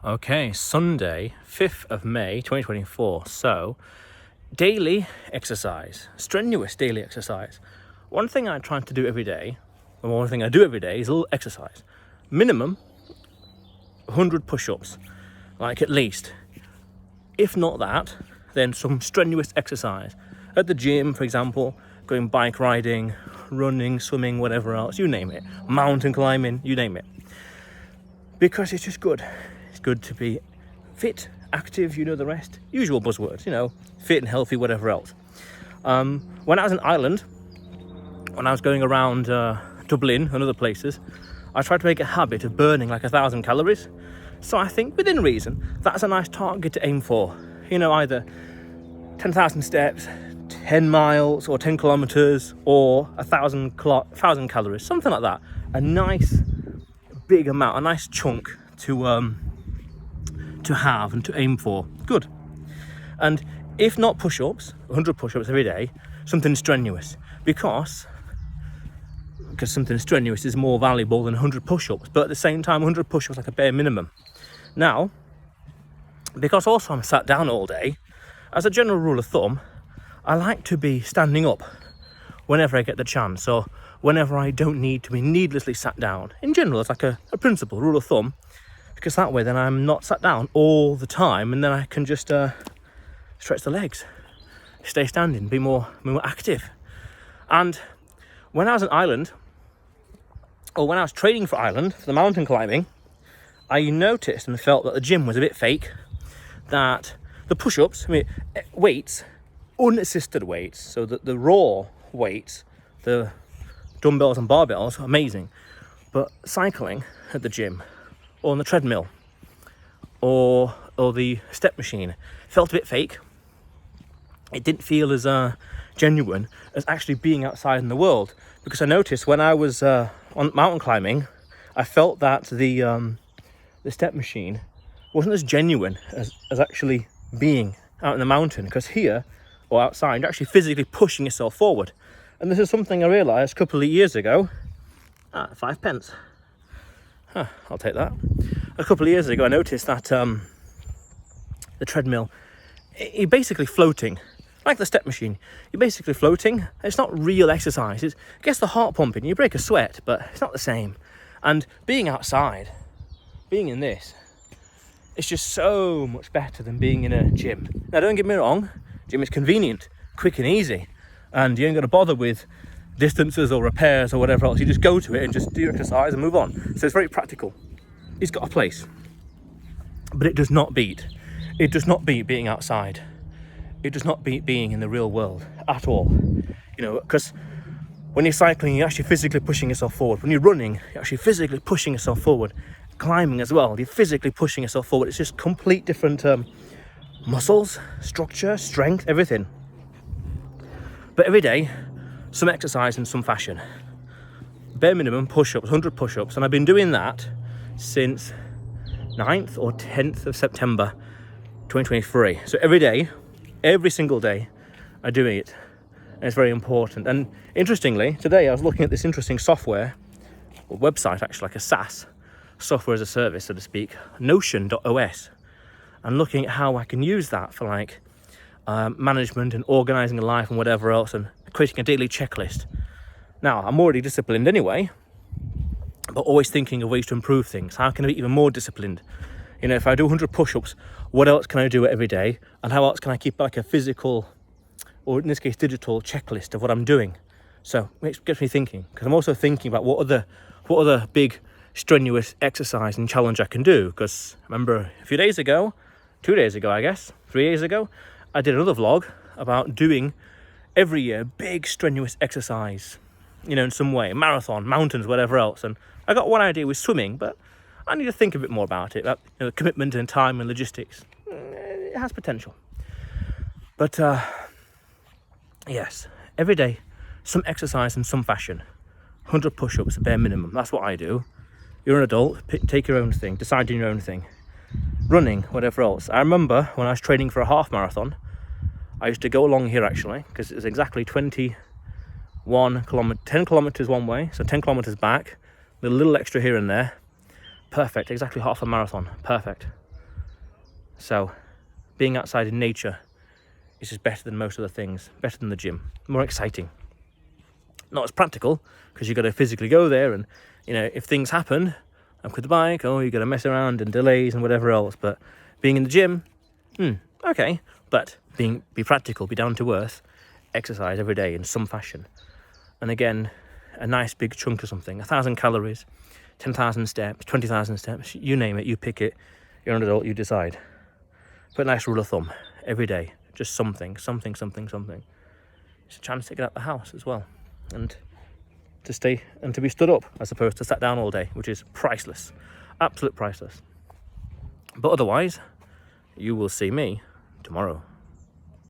Okay, Sunday, 5th of May, 2024. So, daily exercise, strenuous daily exercise. One thing I try to do every day, and one thing I do every day is a little exercise. Minimum 100 push-ups, like at least. If not that, then some strenuous exercise. At the gym, for example, going bike riding, running, swimming, whatever else, you name it. Mountain climbing, you name it. Because it's just good. It's good to be fit, active, you know the rest. Usual buzzwords, fit and healthy, whatever else. When I was in Ireland, when I was going around Dublin and other places, I tried to make a habit of burning like 1,000 calories. So I think within reason, that's a nice target to aim for. Either 10,000 steps, 10 miles or 10 kilometers or 1,000 calories, something like that. A nice big amount, a nice chunk to have and to aim for. Good. And if not push-ups, 100 push-ups every day, something strenuous, because something strenuous is more valuable than 100 push-ups, but at the same time 100 push-ups like a bare minimum. Now, because also I'm sat down all day, as a general rule of thumb, I like to be standing up whenever I get the chance, or whenever I don't need to be needlessly sat down. In general, it's like a principle, rule of thumb, because that way then I'm not sat down all the time, and then I can just stretch the legs, stay standing, be more active. And when I was in Ireland, or when I was training for Ireland, for the mountain climbing, I noticed and felt that the gym was a bit fake, that the push-ups, weights, unassisted weights, so that the raw weights, the dumbbells and barbells, are amazing, but cycling at the gym, or on the treadmill, or the step machine, felt a bit fake. It didn't feel as genuine as actually being outside in the world, because I noticed when I was on mountain climbing, I felt that the step machine wasn't as genuine as actually being out in the mountain, because here or outside you're actually physically pushing yourself forward. And this is something I realised a couple of years ago. 5 pence. I'll take that. A couple of years ago I noticed that the treadmill, you're basically floating, like the step machine. You're basically floating. It's not real exercise. It gets the heart pumping, you break a sweat, but it's not the same. And being outside, being in this, it's just so much better than being in a gym. Now, don't get me wrong, gym is convenient, quick and easy, and you ain't got to bother with distances or repairs or whatever else. You just go to it and just do your exercise and move on. So it's very practical. It's got a place, but it does not beat being outside. It does not beat being in the real world at all. Because when you're cycling, you're actually physically pushing yourself forward. When you're running, you're actually physically pushing yourself forward. Climbing as well, you're physically pushing yourself forward. It's just complete different muscles, structure, strength, everything. But every day, some exercise in some fashion. Bare minimum push-ups, 100 push-ups, and I've been doing that since 9th or 10th of September 2023. So every day, every single day, I'm doing it, and it's very important. And interestingly, today I was looking at this interesting software, or website actually, like a SaaS, software as a service, so to speak, Notion.os, and looking at how I can use that for management and organising a life and whatever else, and creating a daily checklist. Now, I'm already disciplined anyway, but always thinking of ways to improve things. How can I be even more disciplined? If I do 100 push-ups, what else can I do every day? And how else can I keep like a physical, or in this case digital, checklist of what I'm doing? So it gets me thinking, because I'm also thinking about what other big strenuous exercise and challenge I can do. Because remember, a few days ago, 2 days ago, I guess, 3 days ago, I did another vlog about doing every year big strenuous exercise, in some way, marathon, mountains, whatever else. And I got one idea with swimming, but I need to think a bit more about it, about commitment and time and logistics. It has potential. But yes, every day, some exercise in some fashion. 100 push-ups, bare minimum. That's what I do. You're an adult, take your own thing, decide on your own thing. Running, whatever else. I remember when I was training for a half marathon, I used to go along here actually, because it was exactly 10 kilometers one way, so 10 kilometers back, with a little extra here and there. Perfect, exactly half a marathon, perfect. So being outside in nature is just better than most other things, better than the gym, more exciting. Not as practical, because you've got to physically go there, and you know, if things happen, like with the bike, oh, you've got to mess around and delays and whatever else. But being in the gym, okay, but be practical, be down to earth, exercise every day in some fashion. And again, a nice big chunk of something, 1,000 calories, 10,000 steps, 20,000 steps, you name it, you pick it, you're an adult, you decide. Put a nice rule of thumb every day, just something. It's a chance to get out the house as well, and to stay and to be stood up as opposed to sat down all day, which is priceless, absolute priceless. But otherwise, you will see me tomorrow.